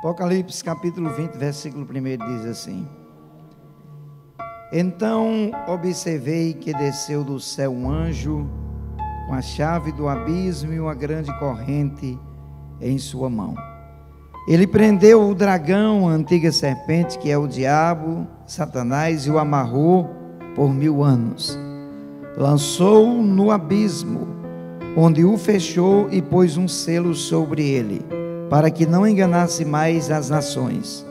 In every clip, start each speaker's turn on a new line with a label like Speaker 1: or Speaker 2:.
Speaker 1: Apocalipse capítulo 20, versículo 1 diz assim: Então observei que desceu do céu um anjo com a chave do abismo e uma grande corrente em sua mão. Ele prendeu o dragão, a antiga serpente, que é o diabo, Satanás, e o amarrou por 1000 anos. Lançou-o no abismo, onde o fechou e pôs um selo sobre ele, para que não enganasse mais as nações,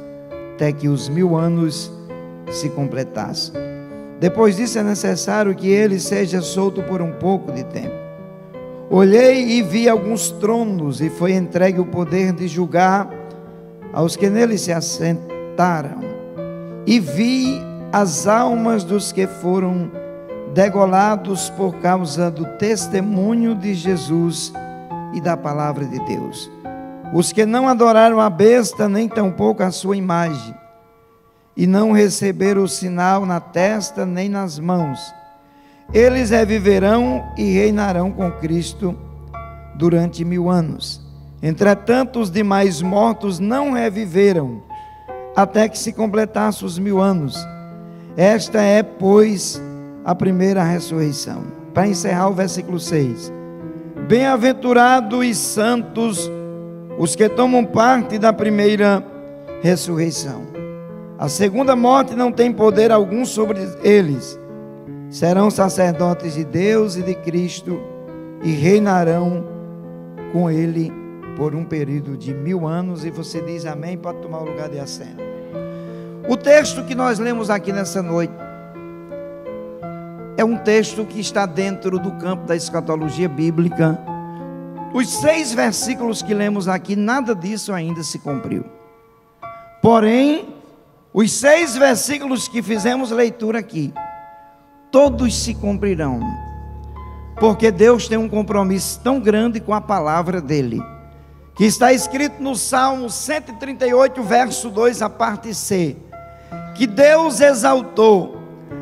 Speaker 1: até que os 1000 anos se completassem. Depois disso é necessário que ele seja solto por um pouco de tempo. Olhei e vi alguns tronos, e foi entregue o poder de julgar aos que neles se assentaram. E vi as almas dos que foram degolados por causa do testemunho de Jesus e da palavra de Deus. Os que não adoraram a besta, nem tampouco a sua imagem, e não receberam o sinal na testa nem nas mãos, eles reviverão e reinarão com Cristo durante 1000 anos. Entretanto, os demais mortos não reviveram, até que se completassem os 1000 anos. Esta é, pois, a primeira ressurreição. Para encerrar o versículo 6: Bem-aventurados e santos os que tomam parte da primeira ressurreição. A segunda morte não tem poder algum sobre eles. Serão sacerdotes de Deus e de Cristo e reinarão com Ele por um período de 1000 anos. E você diz amém, pode tomar o lugar de assento. O texto que nós lemos aqui nessa noite é um texto que está dentro do campo da escatologia bíblica. Os 6 versículos que lemos aqui, nada disso ainda se cumpriu. Porém, os 6 versículos que fizemos leitura aqui, todos se cumprirão, porque Deus tem um compromisso tão grande com a palavra dele, que está escrito no Salmo 138, verso 2, a parte C, que Deus exaltou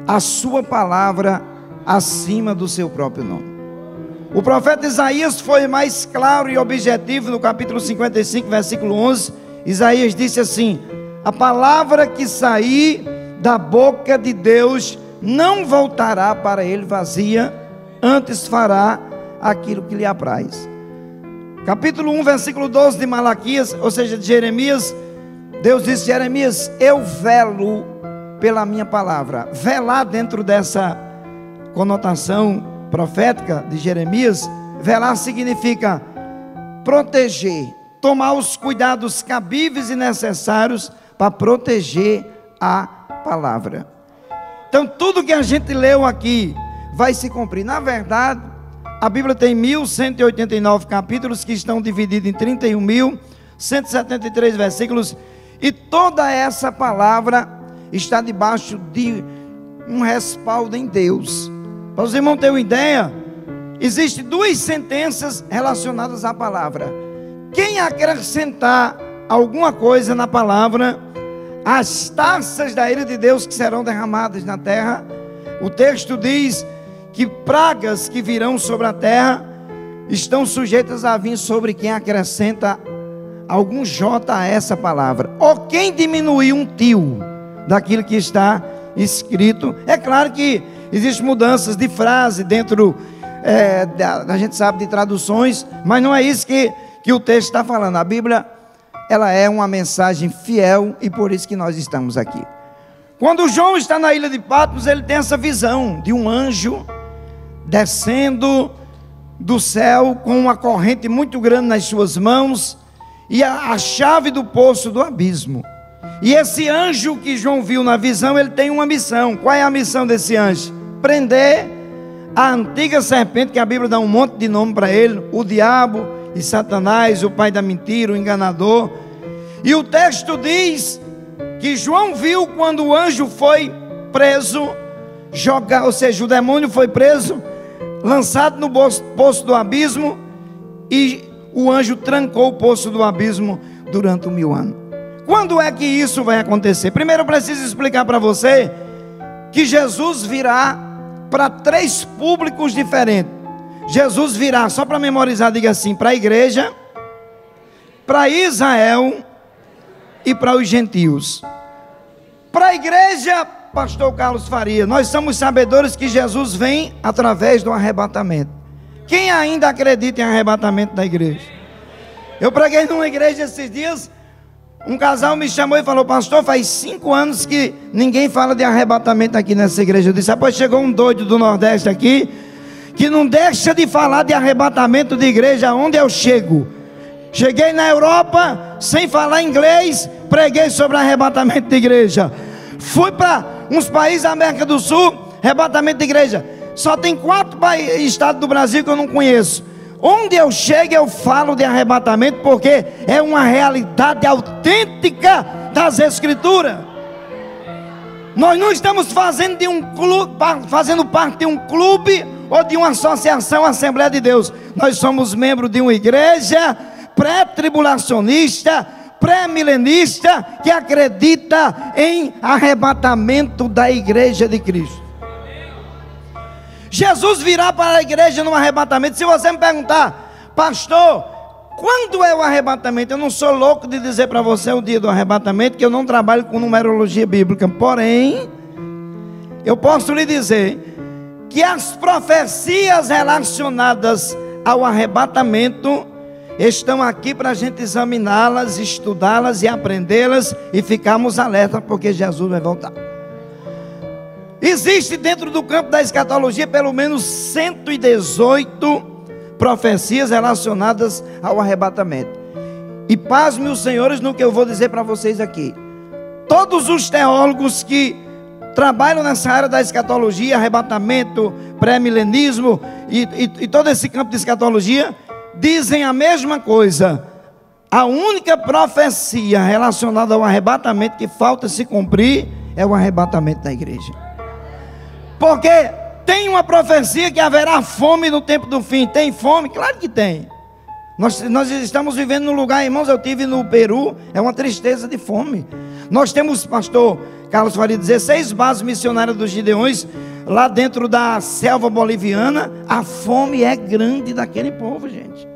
Speaker 1: a sua palavra acima do seu próprio nome. O profeta Isaías foi mais claro e objetivo no capítulo 55, versículo 11. Isaías disse assim: a palavra que sair da boca de Deus não voltará para ele vazia, antes fará aquilo que lhe apraz. Capítulo 1, versículo 12 de Malaquias, ou seja, de Jeremias, Deus disse: Jeremias, eu velo pela minha palavra. Velar, dentro dessa conotação profética de Jeremias, velar significa proteger, tomar os cuidados cabíveis e necessários para proteger a palavra. Então tudo que a gente leu aqui vai se cumprir. Na verdade, a Bíblia tem 1189 capítulos que estão divididos em 31.173 versículos, e toda essa palavra está debaixo de um respaldo em Deus. Para os irmãos terem uma ideia, existem 2 sentenças relacionadas à palavra. Quem acrescentar alguma coisa na palavra, as taças da ira de Deus que serão derramadas na terra. O texto diz que pragas que virão sobre a terra estão sujeitas a vir sobre quem acrescenta algum J a essa palavra, ou quem diminuir um tio daquilo que está escrito. É claro que existem mudanças de frase dentro, a gente sabe, de traduções, mas não é isso que o texto está falando. A Bíblia, ela é uma mensagem fiel, e por isso que nós estamos aqui. Quando João está na ilha de Patmos, ele tem essa visão de um anjo descendo do céu com uma corrente muito grande nas suas mãos e a chave do poço do abismo. E esse anjo que João viu na visão, ele tem uma missão. Qual é a missão desse anjo? Prender a antiga serpente, que a Bíblia dá um monte de nome para ele, o diabo e Satanás, o pai da mentira, o enganador. E o texto diz que João viu quando o anjo foi preso, ou seja, o demônio foi preso, lançado no poço do abismo, e o anjo trancou o poço do abismo durante 1000 anos. Quando é que isso vai acontecer? Primeiro eu preciso explicar para você que Jesus virá para 3 públicos diferentes. Jesus virá, só para memorizar, diga assim, para a igreja, para Israel e para os gentios. Para a igreja, pastor Carlos Faria, nós somos sabedores que Jesus vem através do arrebatamento. Quem ainda acredita em arrebatamento da igreja? Eu preguei numa igreja esses dias, um casal me chamou e falou: pastor, faz 5 anos que ninguém fala de arrebatamento aqui nessa igreja. Eu disse: após chegou um doido do Nordeste aqui, que não deixa de falar de arrebatamento de igreja onde eu chego. Cheguei na Europa, sem falar inglês, preguei sobre arrebatamento de igreja. Fui para uns países da América do Sul, arrebatamento de igreja. Só tem 4 estados do Brasil que eu não conheço. Onde eu chego eu falo de arrebatamento, porque é uma realidade autêntica das Escrituras. Nós não estamos fazendo parte de um clube ou de uma associação Assembleia de Deus. Nós somos membros de uma igreja pré-tribulacionista, pré-milenista, que acredita em arrebatamento da igreja de Cristo. Jesus virá para a igreja no arrebatamento. Se você me perguntar: pastor, quando é o arrebatamento? Eu não sou louco de dizer para você o dia do arrebatamento, que eu não trabalho com numerologia bíblica. Porém, eu posso lhe dizer que as profecias relacionadas ao arrebatamento estão aqui para a gente examiná-las, estudá-las e aprendê-las e ficarmos alerta, porque Jesus vai voltar. Existe dentro do campo da escatologia pelo menos 118 profecias relacionadas ao arrebatamento. E pasme os senhores no que eu vou dizer para vocês aqui. Todos os teólogos que trabalham nessa área da escatologia, arrebatamento, pré-milenismo e todo esse campo de escatologia, dizem a mesma coisa. A única profecia relacionada ao arrebatamento que falta se cumprir é o arrebatamento da igreja. Porque tem uma profecia que haverá fome no tempo do fim. Tem fome? Claro que tem. Nós estamos vivendo num lugar, irmãos, eu estive no Peru, é uma tristeza de fome. Nós temos, pastor Carlos Faria, 16 bases missionárias dos Gideões, lá dentro da selva boliviana. A fome é grande daquele povo, gente.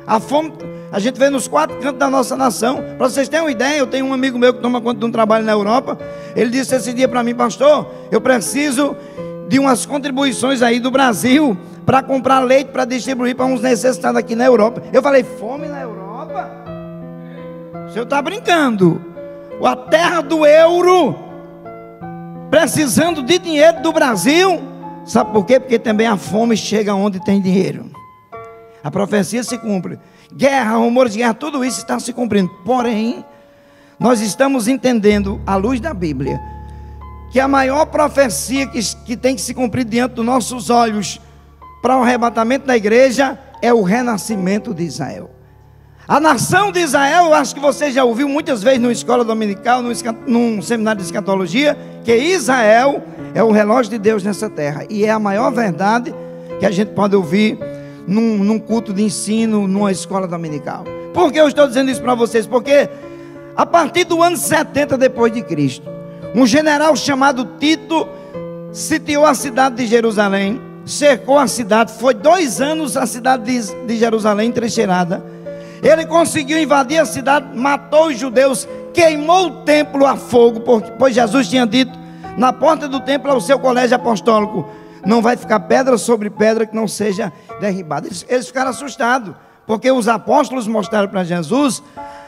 Speaker 1: A fome, a gente vê nos 4 cantos da nossa nação. Para vocês terem uma ideia, eu tenho um amigo meu que toma conta de um trabalho na Europa. Ele disse esse dia para mim: pastor, eu preciso de umas contribuições aí do Brasil para comprar leite para distribuir para uns necessitados aqui na Europa. Eu falei: fome na Europa? O senhor está brincando? A terra do euro precisando de dinheiro do Brasil. Sabe por quê? Porque também a fome chega onde tem dinheiro. A profecia se cumpre. Guerra, rumores de guerra, tudo isso está se cumprindo. Porém, nós estamos entendendo, à luz da Bíblia, que a maior profecia que tem que se cumprir diante dos nossos olhos para o arrebatamento da igreja é o renascimento de Israel. A nação de Israel, eu acho que você já ouviu muitas vezes numa escola dominical, num seminário de escatologia, que Israel é o relógio de Deus nessa terra. E é a maior verdade que a gente pode ouvir num culto de ensino, numa escola dominical. Por que eu estou dizendo isso para vocês? Porque a partir do ano 70 depois de Cristo, um general chamado Tito sitiou a cidade de Jerusalém, cercou a cidade. Foi 2 anos a cidade de Jerusalém entrincheirada. Ele conseguiu invadir a cidade, matou os judeus, queimou o templo a fogo, pois Jesus tinha dito na porta do templo ao seu colégio apostólico: não vai ficar pedra sobre pedra que não seja derribada. Eles ficaram assustados, porque os apóstolos mostraram para Jesus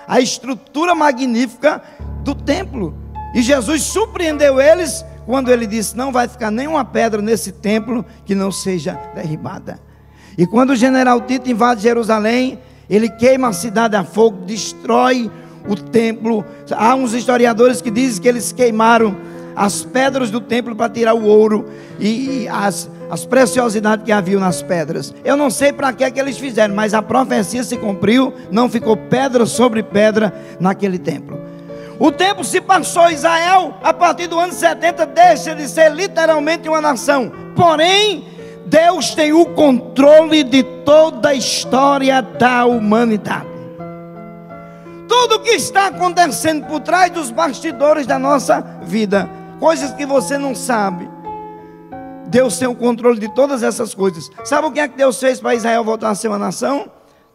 Speaker 1: a estrutura magnífica do templo. E Jesus surpreendeu eles quando ele disse: não vai ficar nenhuma pedra nesse templo que não seja derribada. E quando o general Tito invade Jerusalém, ele queima a cidade a fogo, destrói o templo. Há uns historiadores que dizem que eles queimaram as pedras do templo para tirar o ouro e as preciosidades que haviam nas pedras. Eu não sei para que eles fizeram, mas a profecia se cumpriu. Não ficou pedra sobre pedra naquele templo. O tempo se passou. Israel, a partir do ano 70, deixa de ser literalmente uma nação. Porém, Deus tem o controle de toda a história da humanidade. Tudo que está acontecendo por trás dos bastidores da nossa vida, coisas que você não sabe, Deus tem o controle de todas essas coisas. Sabe o que é que Deus fez para Israel voltar a ser uma nação?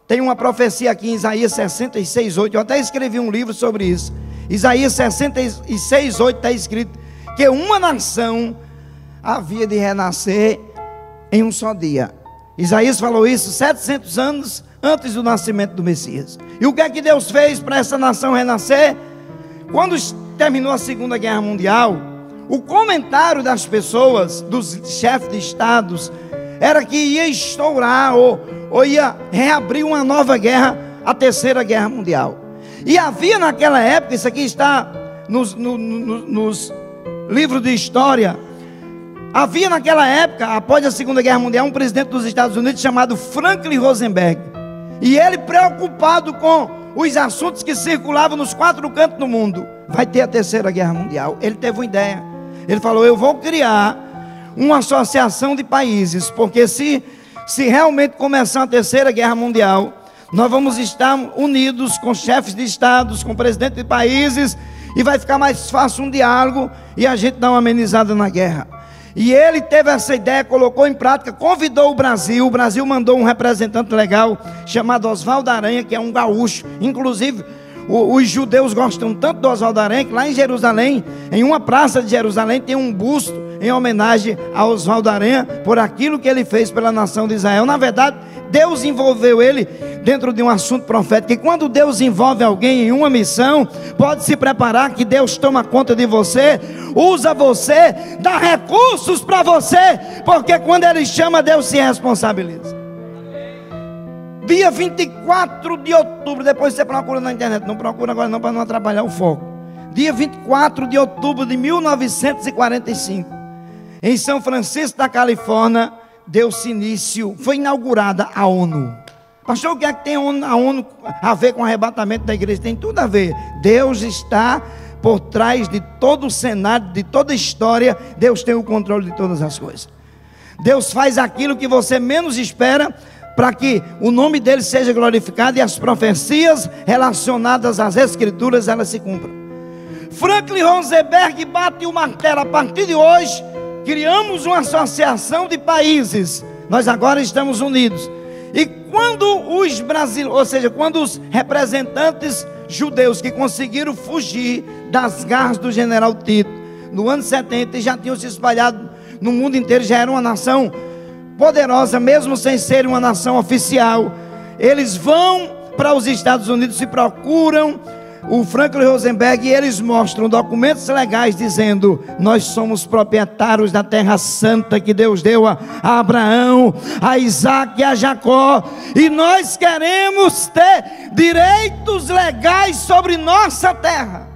Speaker 1: Tem uma profecia aqui em Isaías 66:8. Eu até escrevi um livro sobre isso. Isaías 66, 8 está escrito que uma nação havia de renascer em um só dia. Isaías falou isso 700 anos antes do nascimento do Messias. E o que é que Deus fez para essa nação renascer? Quando terminou a Segunda Guerra Mundial, o comentário das pessoas, dos chefes de estados, era que ia estourar ou ia reabrir uma nova guerra, a Terceira Guerra Mundial. E havia naquela época, isso aqui está nos livros de história, havia naquela época, após a Segunda Guerra Mundial, um presidente dos Estados Unidos chamado Franklin Roosevelt. E ele, preocupado com os assuntos que circulavam nos 4 cantos do mundo, vai ter a Terceira Guerra Mundial. Ele teve uma ideia. Ele falou: eu vou criar uma associação de países, porque se realmente começar a Terceira Guerra Mundial, nós vamos estar unidos com chefes de estados, com presidentes de países, e vai ficar mais fácil um diálogo e a gente dá uma amenizada na guerra. E ele teve essa ideia, colocou em prática, convidou o Brasil mandou um representante legal chamado Oswaldo Aranha, que é um gaúcho. Inclusive os judeus gostam tanto do Oswaldo Aranha que lá em Jerusalém, em uma praça de Jerusalém, tem um busto em homenagem a Oswaldo Aranha por aquilo que ele fez pela nação de Israel. Na verdade, Deus envolveu ele dentro de um assunto profético. E quando Deus envolve alguém em uma missão, pode se preparar que Deus toma conta de você, usa você, dá recursos para você, porque quando Ele chama, Deus se responsabiliza. Dia 24 de outubro, depois você procura na internet, não procura agora não para não atrapalhar o foco. Dia 24 de outubro de 1945, em São Francisco da Califórnia, deu-se início, foi inaugurada a ONU. Pastor, o que é que tem a ONU a ver com o arrebatamento da igreja? Tem tudo a ver. Deus está por trás de todo o cenário, de toda a história. Deus tem o controle de todas as coisas. Deus faz aquilo que você menos espera, para que o nome dele seja glorificado e as profecias relacionadas às escrituras, elas se cumpram. Franklin Roosevelt bate o martelo: a partir de hoje criamos uma associação de países, nós agora estamos unidos. E quando os brasileiros, ou seja, quando os representantes judeus que conseguiram fugir das garras do general Tito no ano 70 e já tinham se espalhado no mundo inteiro, já era uma nação poderosa, mesmo sem ser uma nação oficial, eles vão para os Estados Unidos e procuram o Franklin Roosevelt, e eles mostram documentos legais dizendo: nós somos proprietários da terra santa que Deus deu a Abraão, a Isaac e a Jacó, e nós queremos ter direitos legais sobre nossa terra.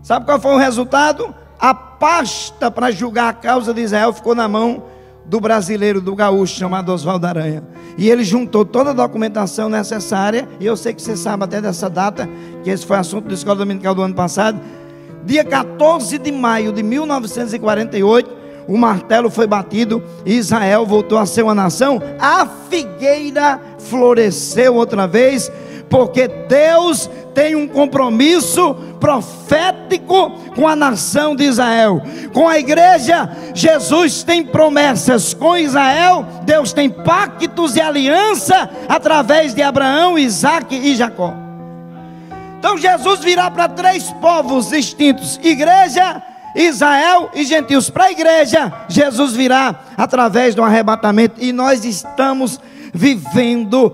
Speaker 1: Sabe qual foi o resultado? A pasta para julgar a causa de Israel ficou na mão do brasileiro, do gaúcho, chamado Oswaldo Aranha. E ele juntou toda a documentação necessária, e eu sei que você sabe até dessa data, que esse foi assunto da escola dominical do ano passado. Dia 14 de maio de 1948, o martelo foi batido e Israel voltou a ser uma nação. A figueira floresceu outra vez, porque Deus tem um compromisso profético com a nação de Israel, com a igreja. Jesus tem promessas com Israel, Deus tem pactos e aliança através de Abraão, Isaac e Jacó. Então Jesus virá para 3 povos distintos: igreja, Israel e gentios. Para a igreja, Jesus virá através do arrebatamento, e nós estamos vivendo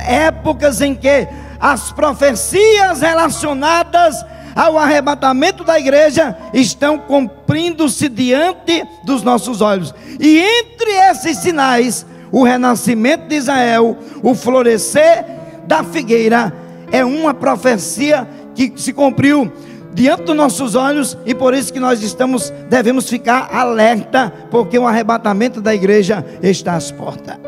Speaker 1: épocas em que as profecias relacionadas ao arrebatamento da igreja estão cumprindo-se diante dos nossos olhos. E entre esses sinais, o renascimento de Israel, o florescer da figueira, é uma profecia que se cumpriu diante dos nossos olhos, e por isso que nós devemos ficar alerta, porque o arrebatamento da igreja está às portas.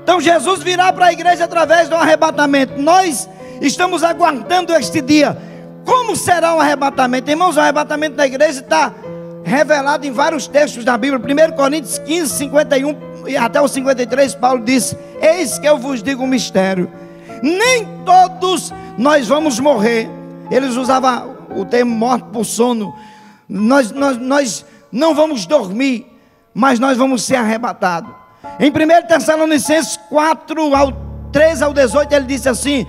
Speaker 1: Então Jesus virá para a igreja através do arrebatamento. Nós estamos aguardando este dia. Como será o arrebatamento? Irmãos, o arrebatamento da igreja está revelado em vários textos da Bíblia. 1 Coríntios 15, 51 e até o 53, Paulo disse: eis que eu vos digo um mistério, nem todos nós vamos morrer. Eles usavam o termo morte por sono. Nós não vamos dormir, mas nós vamos ser arrebatados. Em 1 Tessalonicenses 4, 13 ao 18, ele disse assim: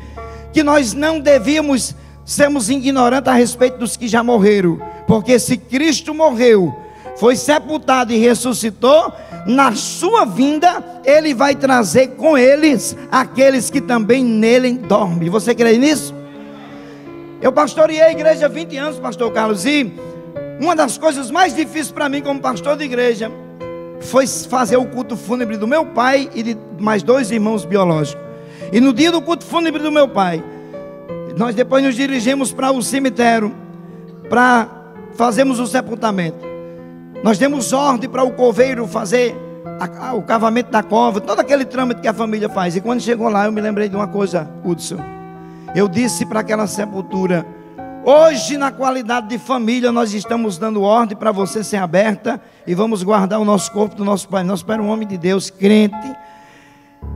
Speaker 1: que nós não devíamos sermos ignorantes a respeito dos que já morreram, porque se Cristo morreu, foi sepultado e ressuscitou, na sua vinda Ele vai trazer com eles aqueles que também nele dormem. Você crê nisso? Eu pastoreei a igreja há 20 anos, pastor Carlos, e uma das coisas mais difíceis para mim como pastor de igreja foi fazer o culto fúnebre do meu pai e de mais 2 irmãos biológicos. E no dia do culto fúnebre do meu pai, nós depois nos dirigimos para o cemitério para fazermos o sepultamento. Nós demos ordem para o coveiro fazer o cavamento da cova, todo aquele trâmite que a família faz. E quando chegou lá, eu me lembrei de uma coisa, Hudson. Eu disse para aquela sepultura: hoje, na qualidade de família, nós estamos dando ordem para você ser aberta e vamos guardar o nosso corpo do nosso pai. Nosso pai era um homem de Deus, crente.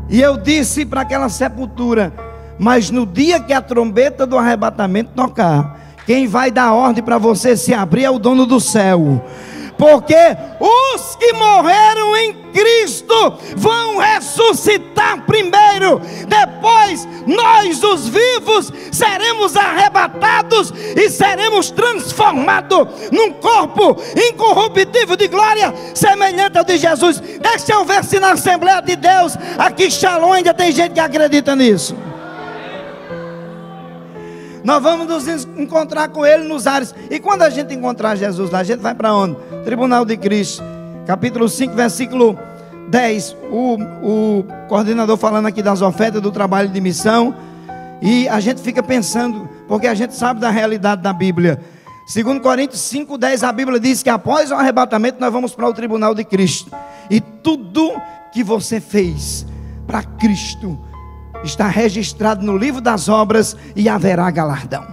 Speaker 1: E eu disse para aquela sepultura: mas no dia que a trombeta do arrebatamento tocar, quem vai dar ordem para você se abrir é o dono do céu. Porque os que morreram em Cristo vão ressuscitar primeiro. Depois nós, os vivos, seremos arrebatados e seremos transformados num corpo incorruptível de glória, semelhante ao de Jesus. Deixa eu ver se na Assembleia de Deus aqui Shalom ainda tem gente que acredita nisso. Nós vamos nos encontrar com Ele nos ares. E quando a gente encontrar Jesus lá, a gente vai para onde? Tribunal de Cristo, capítulo 5, versículo 10. O coordenador falando aqui das ofertas do trabalho de missão. E a gente fica pensando, porque a gente sabe da realidade da Bíblia. 2 Coríntios 5, 10, a Bíblia diz que após o arrebatamento nós vamos para o tribunal de Cristo. E tudo que você fez para Cristo está registrado no livro das obras e haverá galardão.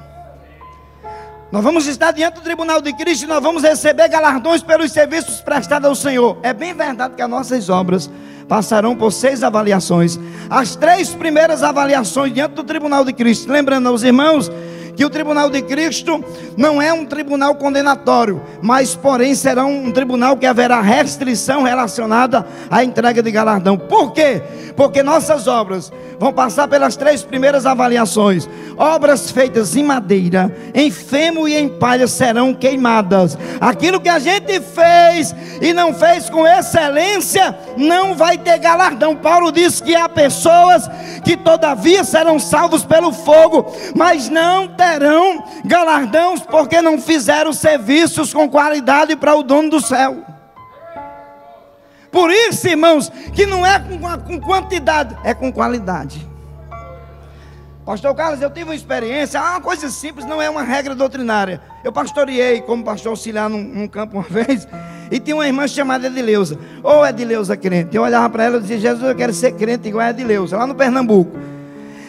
Speaker 1: Nós vamos estar diante do tribunal de Cristo e nós vamos receber galardões pelos serviços prestados ao Senhor. É bem verdade que as nossas obras passarão por 6 avaliações. As 3 primeiras avaliações diante do tribunal de Cristo, lembrando aos irmãos que o tribunal de Cristo não é um tribunal condenatório, mas porém será um tribunal que haverá restrição relacionada à entrega de galardão. Por quê? Porque nossas obras vão passar pelas 3 primeiras avaliações. Obras feitas em madeira, em fêmur e em palha serão queimadas. Aquilo que a gente fez e não fez com excelência não vai ter galardão. Paulo diz que há pessoas que todavia serão salvos pelo fogo, mas não terão galardões porque não fizeram serviços com qualidade para o dono do céu. Por isso, irmãos, que não é com quantidade, é com qualidade. Pastor Carlos, eu tive uma experiência, uma coisa simples, não é uma regra doutrinária. Eu pastoreei como pastor auxiliar num campo uma vez, e tinha uma irmã chamada Edileuza. Ou Edileuza crente. Eu olhava para ela e dizia: Jesus, eu quero ser crente igual a Edileuza, lá no Pernambuco.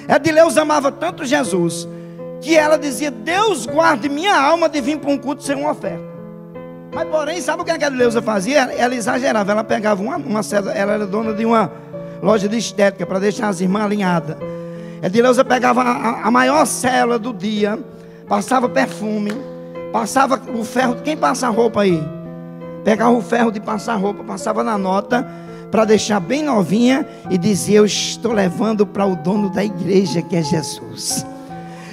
Speaker 1: Edileuza amava tanto Jesus, que ela dizia: Deus guarde minha alma de vir para um culto sem uma oferta. Mas porém, sabe o que a Edileuza fazia? Ela exagerava, ela pegava uma célula, ela era dona de uma loja de estética, para deixar as irmãs alinhadas. Edileuza pegava a maior célula do dia, passava perfume, passava o ferro, quem passa roupa aí? Pegava o ferro de passar roupa, passava na nota, para deixar bem novinha, e dizia: eu estou levando para o dono da igreja, que é Jesus.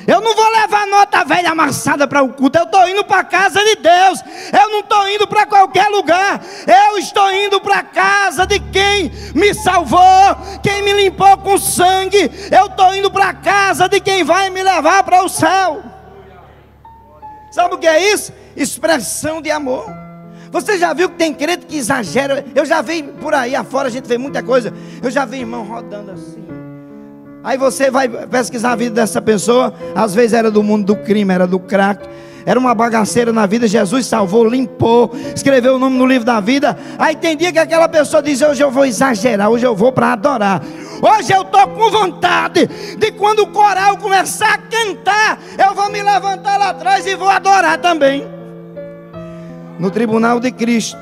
Speaker 1: Eu não vou levar nota velha amassada para o culto. Eu estou indo para a casa de Deus. Eu não estou indo para qualquer lugar. Eu estou indo para a casa de quem me salvou, quem me limpou com sangue. Eu estou indo para a casa de quem vai me levar para o céu. Sabe o que é isso? Expressão de amor. Você já viu que tem crente que exagera? Eu já vi por aí afora, a gente vê muita coisa. Eu já vi irmão rodando assim. Aí você vai pesquisar a vida dessa pessoa. Às vezes era do mundo do crime, era do crack, era uma bagaceira na vida. Jesus salvou, limpou, escreveu o nome no livro da vida. Aí tem dia que aquela pessoa diz: hoje eu vou exagerar, hoje eu vou para adorar. Hoje eu estou com vontade de, quando o coral começar a cantar, eu vou me levantar lá atrás e vou adorar também. No tribunal de Cristo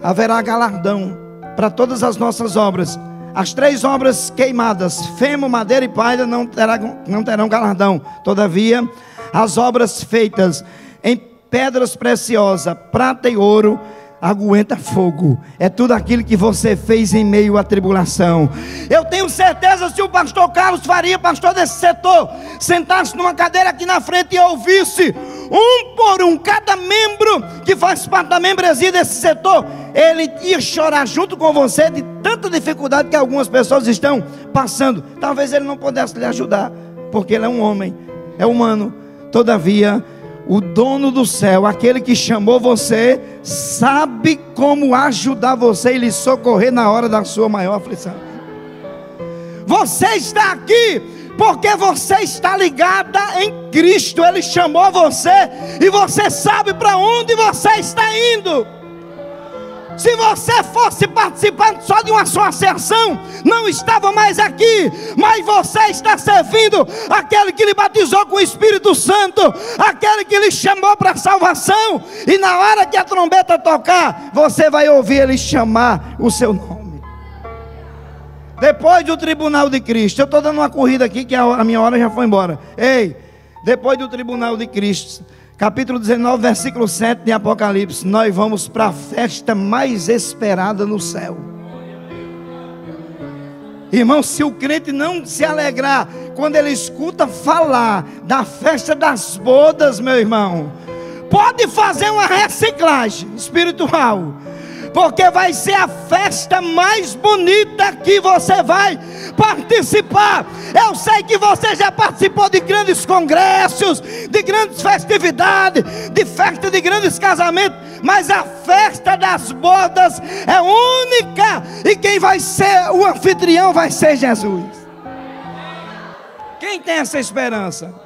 Speaker 1: haverá galardão para todas as nossas obras. As 3 obras queimadas, fêmur, madeira e palha, não terão galardão. Todavia, as obras feitas em pedras preciosas, prata e ouro, aguenta fogo. É tudo aquilo que você fez em meio à tribulação. Eu tenho certeza, se o pastor Carlos Faria, pastor desse setor, sentasse numa cadeira aqui na frente e ouvisse um por um, cada membro que faz parte da membresia desse setor, ele ia chorar junto com você de tanta dificuldade que algumas pessoas estão passando. Talvez ele não pudesse lhe ajudar, porque ele é um homem, é humano. Todavia, o dono do céu, aquele que chamou você, sabe como ajudar você e lhe socorrer na hora da sua maior aflição. Você está aqui porque você está ligada em Cristo. Ele chamou você e você sabe para onde você está indo. Se você fosse participante só de uma só associação, não estava mais aqui, mas você está servindo aquele que lhe batizou com o Espírito Santo, aquele que lhe chamou para a salvação, e na hora que a trombeta tocar, você vai ouvir ele chamar o seu nome. Depois do tribunal de Cristo, eu estou dando uma corrida aqui que a minha hora já foi embora. Ei, depois do tribunal de Cristo, capítulo 19, versículo 7 de Apocalipse, nós vamos para a festa mais esperada no céu. Irmão, se o crente não se alegrar quando ele escuta falar da festa das bodas, meu irmão, pode fazer uma reciclagem espiritual, porque vai ser a festa mais bonita que você vai participar. Eu sei que você já participou de grandes congressos, de grandes festividades, de festa de grandes casamentos, mas a festa das bodas é única, e quem vai ser o anfitrião vai ser Jesus. Quem tem essa esperança?